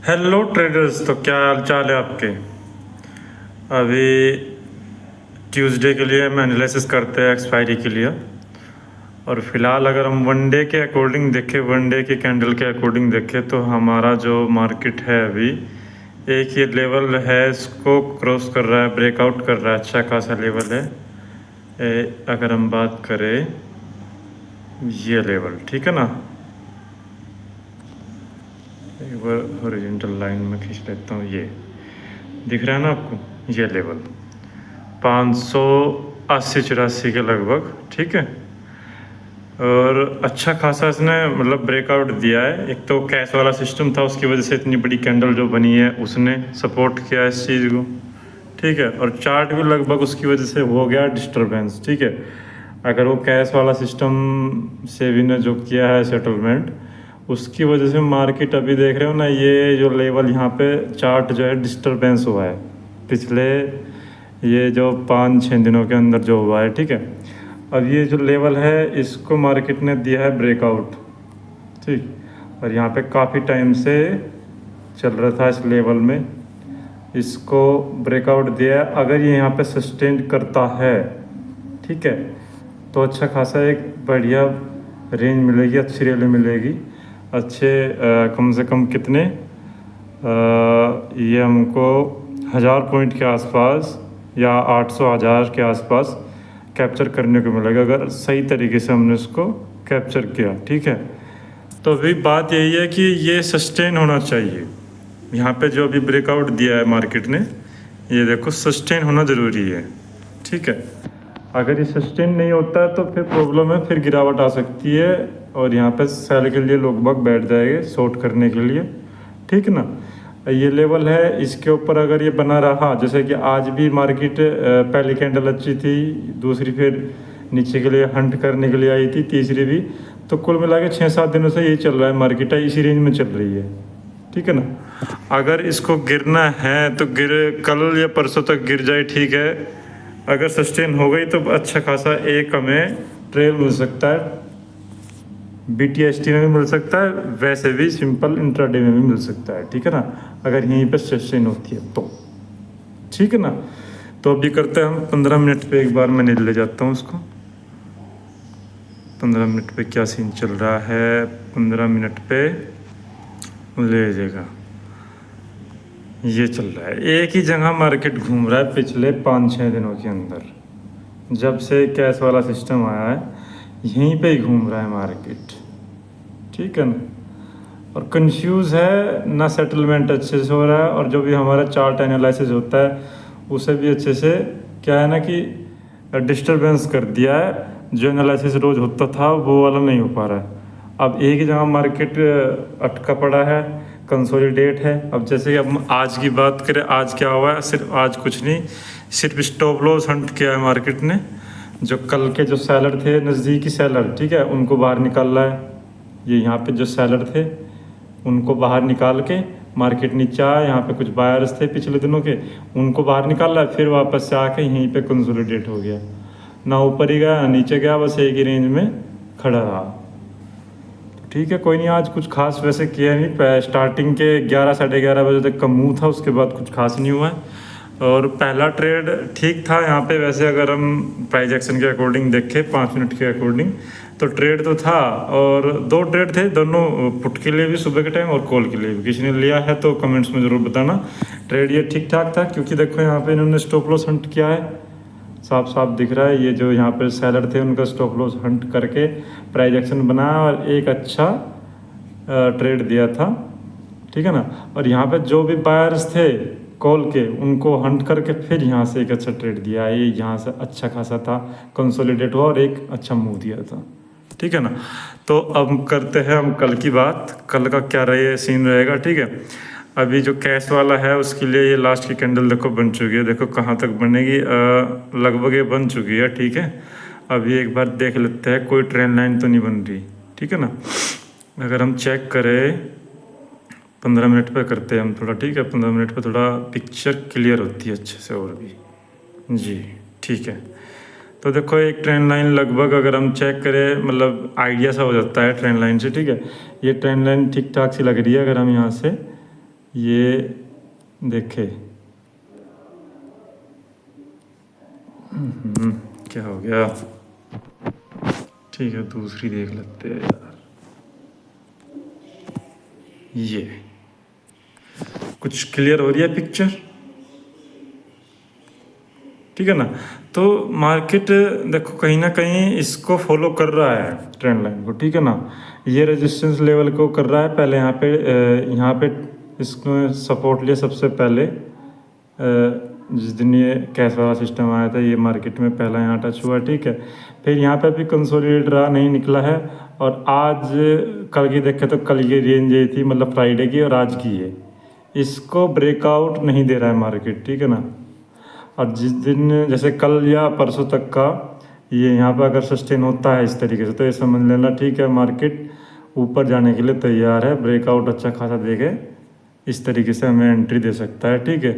Hello traders. तो क्या हाल चाल है आपके। अभी ट्यूसडे के लिए हम एनालिसिस करते हैं एक्सपायरी के लिए। और फिलहाल अगर हम वनडे के अकॉर्डिंग देखें, वनडे के कैंडल के अकॉर्डिंग देखें, तो हमारा जो मार्केट है अभी एक ये लेवल है, इसको क्रॉस कर रहा है, ब्रेकआउट कर रहा है, अच्छा खासा लेवल है। अगर हम बात करें ये लेवल, ठीक है ना, एक बार हॉरिजॉन्टल लाइन में खींच लेता हूँ। ये दिख रहा है ना आपको, ये लेवल 580-84 के लगभग, ठीक है। और अच्छा खासा इसने मतलब ब्रेकआउट दिया है। एक तो कैश वाला सिस्टम था, उसकी वजह से इतनी बड़ी कैंडल जो बनी है उसने सपोर्ट किया इस चीज़ को, ठीक है। और चार्ट भी लगभग उसकी वजह से हो गया डिस्टरबेंस, ठीक है। अगर वो कैश वाला सिस्टम से भी ने जो किया है सेटलमेंट, उसकी वजह से मार्केट अभी देख रहे हो ना, ये जो लेवल यहाँ पे चार्ट जो है डिस्टरबेंस हुआ है पिछले ये जो 5-6 दिनों के अंदर जो हुआ है, ठीक है। अब ये जो लेवल है इसको मार्केट ने दिया है ब्रेकआउट, ठीक। और यहाँ पे काफ़ी टाइम से चल रहा था इस लेवल में, इसको ब्रेकआउट दिया है। अगर ये यहाँ पे सस्टेन करता है, ठीक है, तो अच्छा खासा एक बढ़िया रेंज मिलेगी, अच्छी रैली मिलेगी। अच्छे कम से कम कितने ये हमको 1000 पॉइंट के आसपास या 800-1000 के आसपास कैप्चर करने को मिलेगा, अगर सही तरीके से हमने इसको कैप्चर किया, ठीक है। तो अभी बात यही है कि ये सस्टेन होना चाहिए। यहाँ पे जो अभी ब्रेकआउट दिया है मार्केट ने, ये देखो सस्टेन होना ज़रूरी है, ठीक है। अगर ये सस्टेन नहीं होता है तो फिर प्रॉब्लम है, फिर गिरावट आ सकती है और यहाँ पे सेल के लिए लोग बाग बैठ जाएंगे शॉर्ट करने के लिए, ठीक है ना। ये लेवल है, इसके ऊपर अगर ये बना रहा, जैसे कि आज भी मार्केट पहली कैंडल अच्छी थी, दूसरी फिर नीचे के लिए हंट करने के लिए आई थी, तीसरी भी। तो कुल मिला के 6-7 दिनों से यही चल रहा है, मार्केट है इसी रेंज में चल रही है, ठीक है ना। अगर इसको गिरना है तो कल या परसों तक गिर जाए, ठीक है। अगर सस्टेन हो गई तो अच्छा खासा एक हमें ट्रेल मिल सकता है, BTST में भी मिल सकता है, वैसे भी सिंपल इंट्राडे में भी मिल सकता है, ठीक है ना। अगर यहीं पर सस्टेन होती है तो, ठीक है ना। तो अभी करते हैं हम 15 मिनट पे, एक बार मैं ले जाता हूँ उसको। 15 मिनट पे क्या सीन चल रहा है, 15 मिनट पे ले जाएगा। ये चल रहा है, एक ही जगह मार्केट घूम रहा है पिछले 5-6 दिनों के अंदर, जब से कैश वाला सिस्टम आया है यहीं पे ही घूम रहा है मार्केट, ठीक है ना। और कंफ्यूज है ना, सेटलमेंट अच्छे से हो रहा है, और जो भी हमारा चार्ट एनालिसिस होता है उसे भी अच्छे से क्या है ना कि डिस्टरबेंस कर दिया है। जो एनालिसिस रोज़ होता था वो वाला नहीं हो पा रहा है। अब एक ही जगह मार्केट अटका पड़ा है, कंसोलिडेट है। अब जैसे कि अब आज की बात करें, आज क्या हुआ है, सिर्फ आज कुछ नहीं, सिर्फ स्टॉप लॉस हंट किया है मार्केट ने। जो कल के जो सेलर थे, नज़दीकी सेलर, ठीक है, उनको बाहर निकाल रहा है। ये यहाँ पे जो सेलर थे उनको बाहर निकाल के मार्केट नीचे आया। यहाँ पे कुछ बायर्स थे पिछले दिनों के, उनको बाहर निकाल रहा है, फिर वापस से आके यहीं पे कंसोलिडेट हो गया, ना ऊपर ही गया ना नीचे गया, बस एक ही रेंज में खड़ा रहा, ठीक है। कोई नहीं, आज कुछ खास वैसे किया नहीं, स्टार्टिंग के 11-11:30 बजे तक का मुँह था, उसके बाद कुछ खास नहीं हुआ है। और पहला ट्रेड ठीक था यहाँ पे, वैसे अगर हम प्राइस एक्शन के अकॉर्डिंग देखें, 5 मिनट के अकॉर्डिंग, तो ट्रेड तो था। और 2 ट्रेड थे, दोनों पुट के लिए भी सुबह के टाइम और कॉल के लिए भी। किसी ने लिया है तो कमेंट्स में ज़रूर बताना। ट्रेड ये ठीक ठाक था, क्योंकि देखो यहाँ पे इन्होंने स्टॉप लॉस हंट किया है, साफ साफ दिख रहा है। ये जो यहाँ पे सेलर थे उनका स्टॉप लॉस हंट करके प्राइस एक्शन बनाया और एक अच्छा ट्रेड दिया था, ठीक है ना। और यहाँ पे जो भी बायर्स थे कॉल के, उनको हंट करके फिर यहाँ से एक अच्छा ट्रेड दिया है। ये यहाँ से अच्छा खासा था, कंसोलिडेट हुआ और एक अच्छा मूव दिया था, ठीक है ना। तो अब करते हैं हम कल की बात, कल का क्या रहे सीन रहेगा, ठीक है। अभी जो कैश वाला है उसके लिए ये लास्ट की कैंडल देखो बन चुकी है, देखो कहाँ तक बनेगी, लगभग ये बन चुकी है, ठीक है। अभी एक बार देख लेते हैं, कोई ट्रेंड लाइन तो नहीं बन रही, ठीक है ना। अगर हम चेक करें 15 मिनट पे करते हैं हम थोड़ा, ठीक है। 15 मिनट पे थोड़ा पिक्चर क्लियर होती है अच्छे से, और भी जी, ठीक है। तो देखो एक ट्रेंड लाइन लगभग अगर हम चेक करें, मतलब आइडिया सा हो जाता है ट्रेंड लाइन से, ठीक है। ये ट्रेंड लाइन ठीक ठाक सी लग रही है। अगर हम यहाँ से ये देखे क्या हो गया। ठीक है, दूसरी देख लेते हैं यार। ये कुछ क्लियर हो रही है पिक्चर, ठीक है ना। तो मार्केट देखो कहीं ना कहीं इसको फॉलो कर रहा है ट्रेंड लाइन को, ठीक है ना। ये रेजिस्टेंस लेवल को कर रहा है। पहले यहाँ पे इसको सपोर्ट लिया सबसे पहले, जिस दिन ये कैश वाला सिस्टम आया था ये मार्केट में पहला यहाँ टच हुआ, ठीक है। फिर यहाँ पे भी कंसोलिडेट रहा, नहीं निकला है। और आज कल की देखें तो कल ये रेंज ये थी, मतलब फ्राइडे की, और आज की है। इसको ब्रेकआउट नहीं दे रहा है मार्केट, ठीक है ना। और जिस दिन जैसे कल या परसों तक का ये यहाँ पर अगर सस्टेन होता है इस तरीके से, तो ये समझ लेना ठीक है मार्केट ऊपर जाने के लिए तैयार है। ब्रेकआउट अच्छा खासा देके इस तरीके से हमें एंट्री दे सकता है, ठीक है।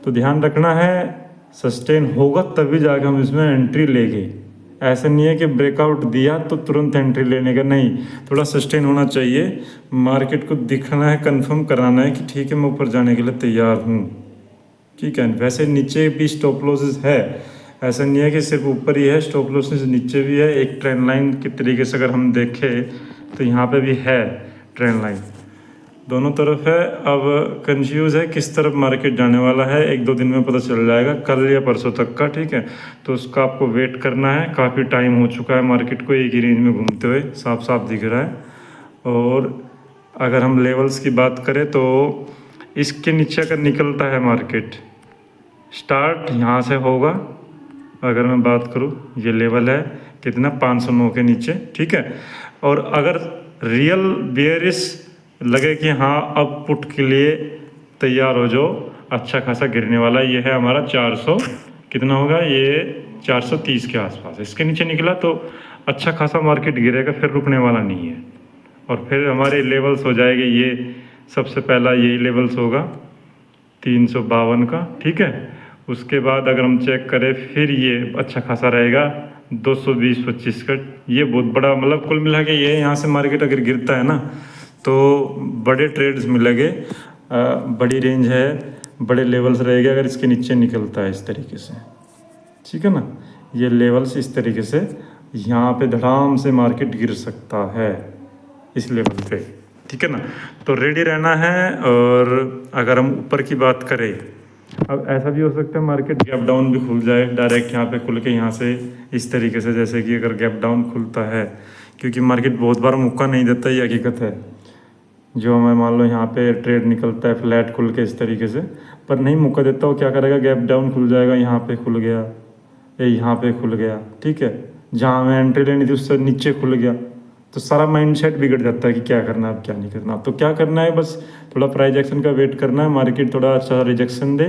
तो ध्यान रखना है, सस्टेन होगा तभी जाकर हम इसमें एंट्री लेंगे। ऐसा नहीं है कि ब्रेकआउट दिया तो तुरंत एंट्री लेने का, नहीं। थोड़ा सस्टेन होना चाहिए, मार्केट को दिखना है, कंफर्म कराना है कि ठीक है मैं ऊपर जाने के लिए तैयार हूँ, ठीक है। वैसे नीचे भी स्टॉप लॉसेस है, ऐसा नहीं है कि सिर्फ ऊपर ही है, स्टॉप लॉसेस नीचे भी है। एक ट्रेंड लाइन के तरीके से अगर हम देखें तो यहाँ पे भी है ट्रेंड लाइन, दोनों तरफ है। अब कंफ्यूज है किस तरफ मार्केट जाने वाला है, एक दो दिन में पता चल जाएगा, कल या परसों तक का, ठीक है। तो उसका आपको वेट करना है। काफ़ी टाइम हो चुका है मार्केट को एक ही रेंज में घूमते हुए, साफ साफ दिख रहा है। और अगर हम लेवल्स की बात करें तो इसके नीचे अगर निकलता है मार्केट, स्टार्ट यहाँ से होगा। अगर मैं बात करूँ, ये लेवल है कितना, 509 के नीचे, ठीक है। और अगर रियल बेयरिश लगे कि हाँ अब पुट के लिए तैयार हो जाओ, अच्छा खासा गिरने वाला, ये है हमारा 400 कितना होगा, ये 430 के आसपास। इसके नीचे निकला तो अच्छा खासा मार्केट गिरेगा, फिर रुकने वाला नहीं है। और फिर हमारे लेवल्स हो जाएंगे, ये सबसे पहला यही लेवल्स होगा 352 का, ठीक है। उसके बाद अगर हम चेक करें फिर ये अच्छा खासा रहेगा 220-25 का। ये बहुत बड़ा, मतलब कुल मिला के ये यहाँ से मार्केट अगर गिरता है ना तो बड़े ट्रेड्स मिलेंगे, बड़ी रेंज है, बड़े लेवल्स रहेंगे अगर इसके नीचे निकलता है इस तरीके से, ठीक है ना। ये लेवल्स इस तरीके से यहाँ पे धड़ाम से मार्केट गिर सकता है इस लेवल पे, ठीक है ना। तो रेडी रहना है। और अगर हम ऊपर की बात करें, अब ऐसा भी हो सकता है मार्केट गैप डाउन भी खुल जाए डायरेक्ट यहाँ पे खुल के, यहाँ से इस तरीके से, जैसे कि अगर गैप डाउन खुलता है, क्योंकि मार्केट बहुत बार मौका नहीं देता, ये हकीकत है। जो हमें मान लो यहाँ पे ट्रेड निकलता है फ्लैट खुल के इस तरीके से, पर नहीं मौका देता, वो क्या करेगा, गैप डाउन खुल जाएगा, यहाँ पे खुल गया, ये यहाँ पे खुल गया, ठीक है। जहाँ हमें एंट्री लेनी थी उससे नीचे खुल गया, तो सारा माइंडसेट बिगड़ जाता है कि क्या करना है अब क्या नहीं करना। तो क्या करना है, बस थोड़ा प्राइस एक्शन का वेट करना है, मार्केट थोड़ा अच्छा रिजेक्शन दे,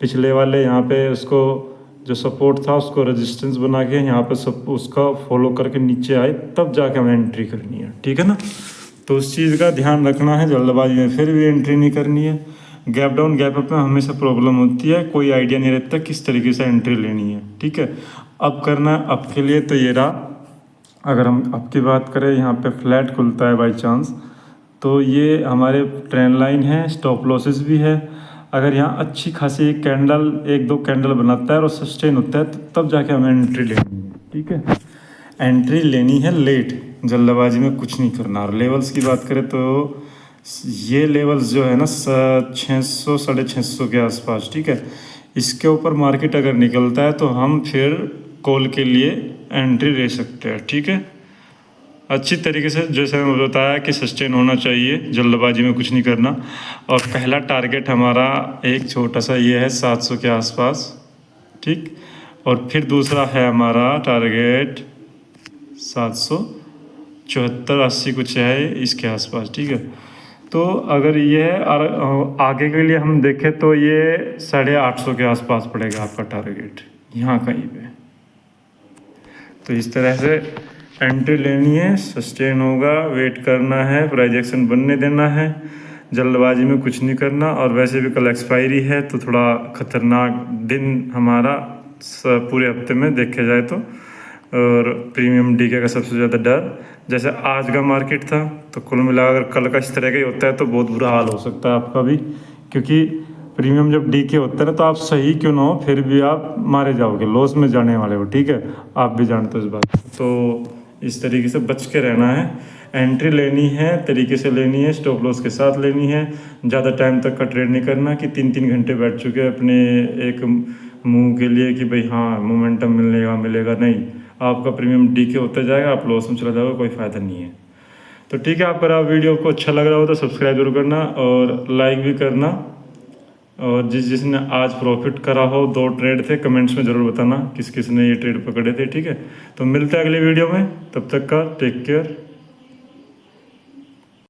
पिछले वाले यहाँ पे उसको जो सपोर्ट था उसको रेजिस्टेंस बना के यहाँ पे सब उसका फॉलो करके नीचे आए, तब जाके हमें एंट्री करनी है, ठीक है ना। तो उस चीज़ का ध्यान रखना है, जल्दबाजी में फिर भी एंट्री नहीं करनी है। गैप डाउन गैप अप में हमेशा प्रॉब्लम होती है, कोई आइडिया नहीं रहता किस तरीके से एंट्री लेनी है, ठीक है। अब करना है अब के लिए, तो ये रहा। अगर हम अब की बात करें, यहाँ पे फ्लैट खुलता है बाई चांस, तो ये हमारे ट्रेंड लाइन है, स्टॉप लॉसेस भी है। अगर यहाँ अच्छी खासी कैंडल, एक दो कैंडल बनाता है और सस्टेन होता है, तो तब जाके हमें एंट्री लेनी है, ठीक है। एंट्री लेनी है लेट, जल्दबाजी में कुछ नहीं करना। और लेवल्स की बात करें तो ये लेवल्स जो है ना 600 650 के आसपास, ठीक है। इसके ऊपर मार्केट अगर निकलता है तो हम फिर कॉल के लिए एंट्री ले सकते हैं, ठीक है। अच्छी तरीके से, जैसे मैंने बताया कि सस्टेन होना चाहिए, जल्दबाजी में कुछ नहीं करना। और पहला टारगेट हमारा एक छोटा सा ये है 700 के आसपास, ठीक। और फिर दूसरा है हमारा टारगेट 774-80 कुछ है इसके आसपास, ठीक है। तो अगर ये आगे के लिए हम देखें तो ये 850 के आसपास पड़ेगा आपका टारगेट, यहाँ कहीं पे। तो इस तरह से एंट्री लेनी है, सस्टेन होगा, वेट करना है, प्राइस एक्शन बनने देना है, जल्दबाजी में कुछ नहीं करना। और वैसे भी कल एक्सपायरी है तो थोड़ा खतरनाक दिन हमारा पूरे हफ्ते में देखे जाए तो। और प्रीमियम डीके का सबसे ज़्यादा डर जैसे आज का मार्केट था तो कुल मिलाकर कल का इस तरह का ही होता है तो बहुत बुरा हाल हो सकता है आपका भी, क्योंकि प्रीमियम जब डीके होता है ना तो आप सही क्यों ना हो फिर भी आप मारे जाओगे, लॉस में जाने वाले हो, ठीक है, आप भी जानते हो इस बात को। तो इस तरीके से बच के रहना है, एंट्री लेनी है तरीके से लेनी है, स्टॉप लॉस के साथ लेनी है, ज़्यादा टाइम तक का ट्रेड नहीं करना कि 3-3 घंटे बैठ चुके हैं अपने एक मुंह के लिए कि भाई हाँ मोमेंटम मिलेगा मिलेगा, नहीं, आपका प्रीमियम डीके होता जाएगा, आप लॉस में चला जाओगे, कोई फ़ायदा नहीं है। तो ठीक है, आप अगर आप वीडियो को अच्छा लग रहा हो तो सब्सक्राइब जरूर करना और लाइक भी करना, और जिसने आज प्रॉफिट करा हो 2 ट्रेड थे कमेंट्स में ज़रूर बताना किस किस ने ये ट्रेड पकड़े थे, ठीक है। तो मिलते हैं अगली वीडियो में, तब तक का टेक केयर।